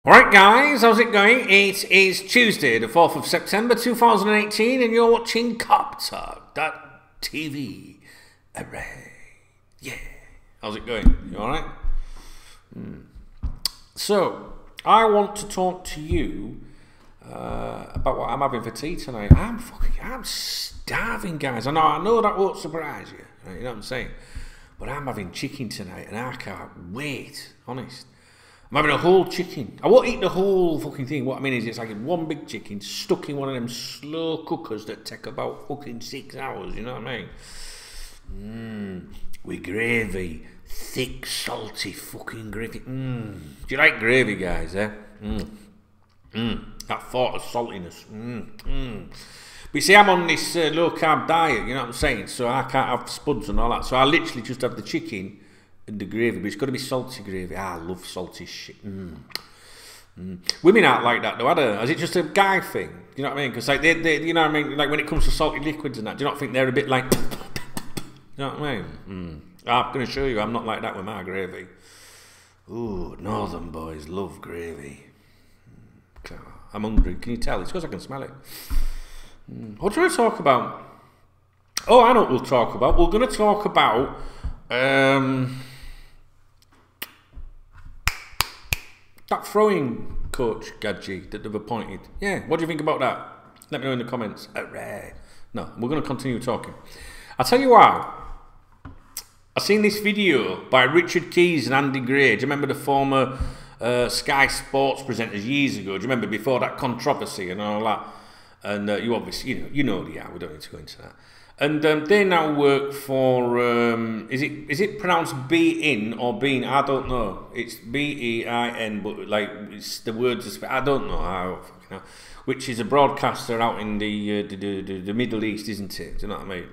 Alright guys, how's it going? It is Tuesday, the 4th of September 2018 and you're watching KopTalk.tv. Hooray. Yeah. How's it going? You alright? So, I want to talk to you about what I'm having for tea tonight. I'm starving, guys. I know that won't surprise you. Right? You know what I'm saying? But I'm having chicken tonight and I can't wait, honest. I'm having a whole chicken. I won't eat the whole fucking thing. What I mean is it's like one big chicken stuck in one of them slow cookers that take about fucking 6 hours, you know what I mean? With gravy. Thick, salty fucking gravy. Do you like gravy, guys, eh? That thought of saltiness. But you see, I'm on this low-carb diet, you know what I'm saying? So I can't have spuds and all that. So I literally just have the chicken and the gravy, but it's got to be salty gravy. I love salty shit. Women aren't like that though, are they? Is it just a guy thing? You know what I mean? Because like they, you know what I mean? Like when it comes to salty liquids and that, do you not think they're a bit like, you know what I mean? I'm going to show you, I'm not like that with my gravy. Ooh, northern boys love gravy. I'm hungry. Can you tell? It's because I can smell it. What do we talk about? Oh, I know what we'll talk about. We're going to talk about that throwing coach, Gadji, that they've appointed. Yeah, what do you think about that? Let me know in the comments. No, we're going to continue talking. I'll tell you why. I seen this video by Richard Keys and Andy Gray. Do you remember the former Sky Sports presenters years ago? Do you remember before that controversy and all that? And you obviously, you know they are. We don't need to go into that. And they now work for, is it pronounced Bein or Bean? I don't know. It's B-E-I-N, but like, it's the words, I don't know how, which is a broadcaster out in the Middle East, isn't it? Do you know what I mean?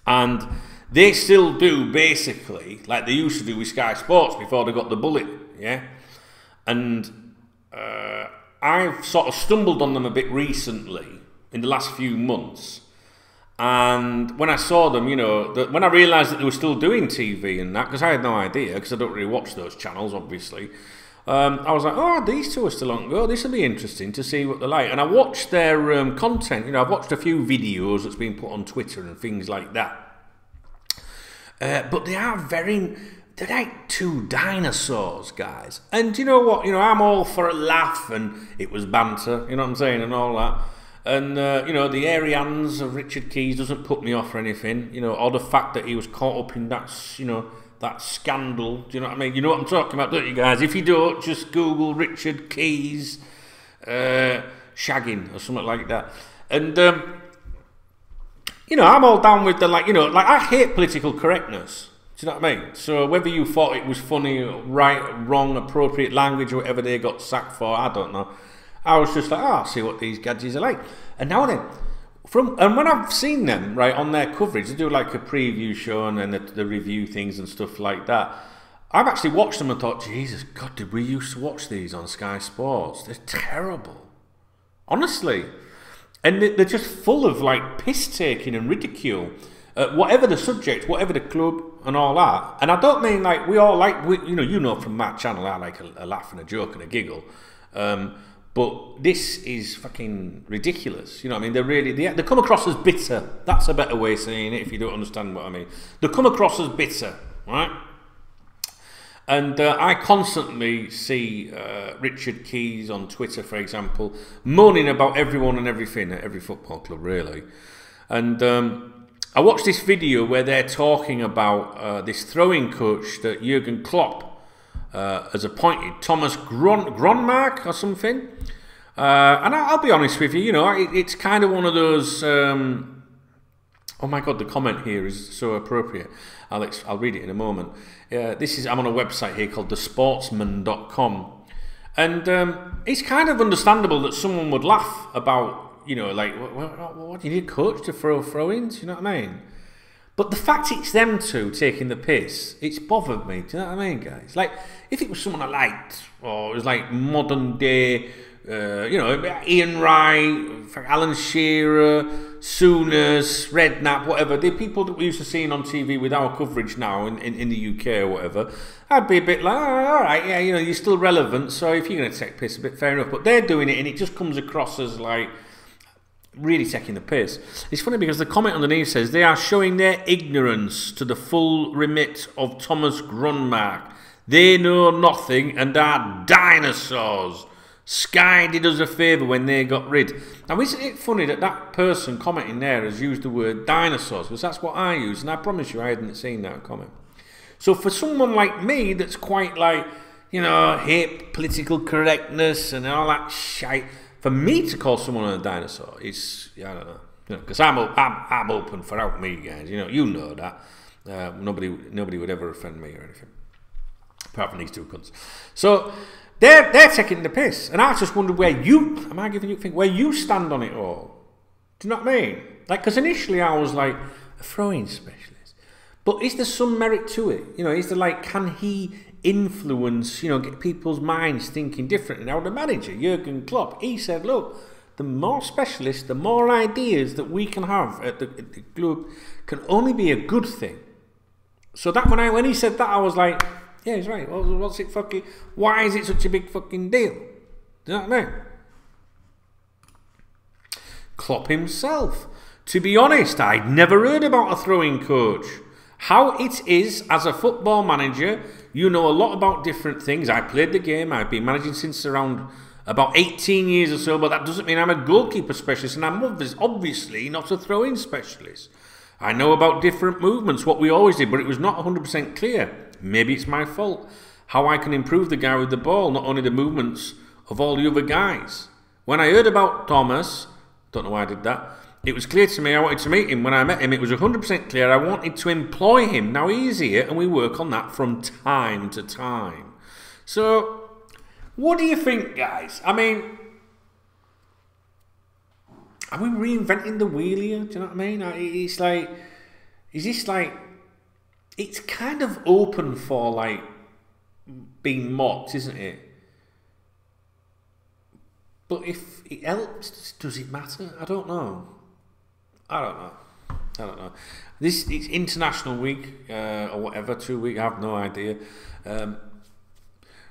And they still do, basically, like they used to do with Sky Sports before they got the bullet, yeah? And I've sort of stumbled on them a bit recently, in the last few months. And when I saw them, you know, when I realised that they were still doing TV and that, because I had no idea, because I don't really watch those channels, obviously, I was like, oh, these two are still on go. This will be interesting to see what they're like. And I watched their content. You know, I've watched a few videos that's been put on Twitter and things like that. But they're like two dinosaurs, guys. And you know what? You know, I'm all for a laugh and it was banter, you know what I'm saying, and all that. And, you know, the Arians of Richard Keys doesn't put me off or anything, you know, or the fact that he was caught up in that, you know, that scandal. Do you know what I mean? You know what I'm talking about, don't you guys? If you don't, just Google Richard Keys shagging or something like that. And, you know, I'm all down with the, like, you know, like, I hate political correctness. Do you know what I mean? So whether you thought it was funny, right, wrong, appropriate language, or whatever they got sacked for, I don't know. I was just like, oh, I'll see what these gadgets are like. And now then, and when I've seen them, right, on their coverage, they do like a preview show and then the review things and stuff like that. I've actually watched them and thought, Jesus, God, did we used to watch these on Sky Sports? They're terrible. Honestly. And they're just full of, like, piss-taking and ridicule. Whatever the subject, whatever the club and all that. And I don't mean, like, we all like, you know from my channel, I like a laugh and a joke and a giggle. But this is fucking ridiculous. You know what I mean? They come across as bitter. That's a better way of saying it if you don't understand what I mean. They come across as bitter, right? And I constantly see Richard Keys on Twitter, for example, moaning about everyone and everything at every football club, really. And I watched this video where they're talking about this throwing coach that Jurgen Klopp has appointed, Thomas Gronmark or something. And I'll be honest with you, you know, it's kind of one of those... oh my God, the comment here is so appropriate. I'll read it in a moment. I'm on a website here called Sportsman.com. And it's kind of understandable that someone would laugh about, you know, like, what do you need a coach to throw throw-ins? You know what I mean? But the fact it's them two taking the piss, it's bothered me. Do you know what I mean, guys? Like, if it was someone I liked, or it was like modern day, you know, Ian Wright, Alan Shearer, Sooners, Redknapp, whatever, the people that we used to seeing on TV with our coverage now in the UK or whatever, I'd be a bit like, oh, all right, yeah, you know, you're still relevant, so if you're going to take piss a bit, fair enough. But they're doing it, and it just comes across as like really taking the piss. It's funny because the comment underneath says they are showing their ignorance to the full remit of Thomas Grunmark. They know nothing and are dinosaurs. Sky did us a favour when they got rid. Now, isn't it funny that that person commenting there has used the word dinosaurs? Because that's what I use, and I promise you I hadn't seen that comment. So for someone like me that's quite like, you know, hip, political correctness and all that shite, for me to call someone a dinosaur is, I don't know. Because I'm open for out me, guys. You know that. Nobody would ever offend me or anything. Apart from these two cunts. So they're taking the piss, and I just wondered where where you stand on it all. Do you know what I mean? Like, because initially I was like a throwing specialist, but is there some merit to it? You know, is there like, can he influence? You know, get people's minds thinking differently? Now the manager Jurgen Klopp, he said, look, the more specialists, the more ideas that we can have at the club can only be a good thing. So that when he said that, I was like, yeah, he's right. What's it fucking? Why is it such a big fucking deal? Do you know what I mean? Klopp himself. To be honest, I'd never heard about a throwing coach. How it is as a football manager, you know a lot about different things. I played the game. I've been managing since around about 18 years or so, but that doesn't mean I'm a goalkeeper specialist, and I'm obviously not a throwing specialist. I know about different movements, what we always did, but it was not 100% clear. Maybe it's my fault. How I can improve the guy with the ball, not only the movements of all the other guys. When I heard about Thomas, don't know why I did that, it was clear to me I wanted to meet him. When I met him, it was 100% clear I wanted to employ him. Now he's here, and we work on that from time to time. So, what do you think, guys? I mean, are we reinventing the wheel here? Do you know what I mean? It's like, is this like, it's kind of open for like being mocked, isn't it? But if it helps, does it matter? I don't know. It's International Week or whatever, 2 week, I have no idea.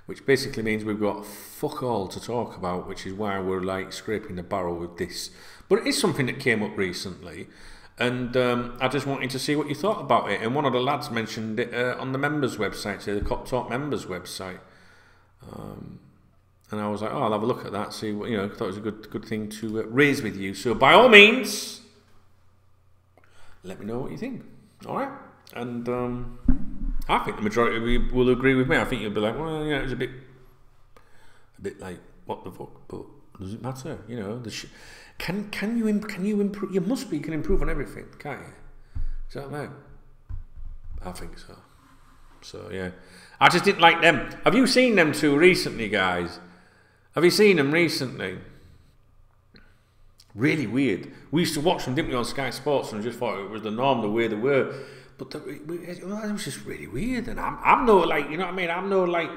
Which basically means we've got fuck all to talk about, which is why we're like scraping the barrel with this. But it is something that came up recently, and I just wanted to see what you thought about it. And one of the lads mentioned it on the members' website, so the KopTalk members' website. And I was like, oh, I'll have a look at that, see what, thought it was a good thing to raise with you. So by all means, let me know what you think. All right? And I think the majority of you will agree with me. I think you'll be like, well, it was a bit like, what the fuck? But does it matter? Can you improve? You can improve on everything, can't you? Is that right? I think so. So yeah, I just didn't like them. Have you seen them two recently, guys? Have you seen them recently? Really weird. We used to watch them, didn't we, on Sky Sports, and just thought it was the norm, the way they were. But it was just really weird. And I'm no like, you know what I mean? I'm no like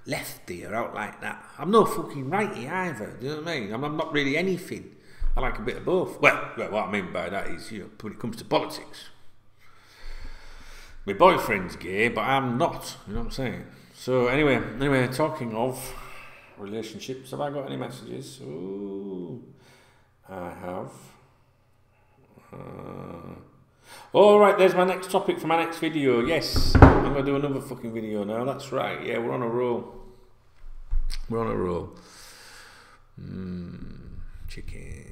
lefty or out like that. I'm no fucking righty either. Do you know what I mean? I'm not really anything. I like a bit of both. Well, what I mean by that is, when it comes to politics, my boyfriend's gay, but I'm not. You know what I'm saying? So anyway, talking of relationships, have I got any messages? Ooh, I have. All right, there's my next topic for my next video. Yes, I'm gonna do another fucking video now. That's right. Yeah, we're on a roll. We're on a roll. Chicken.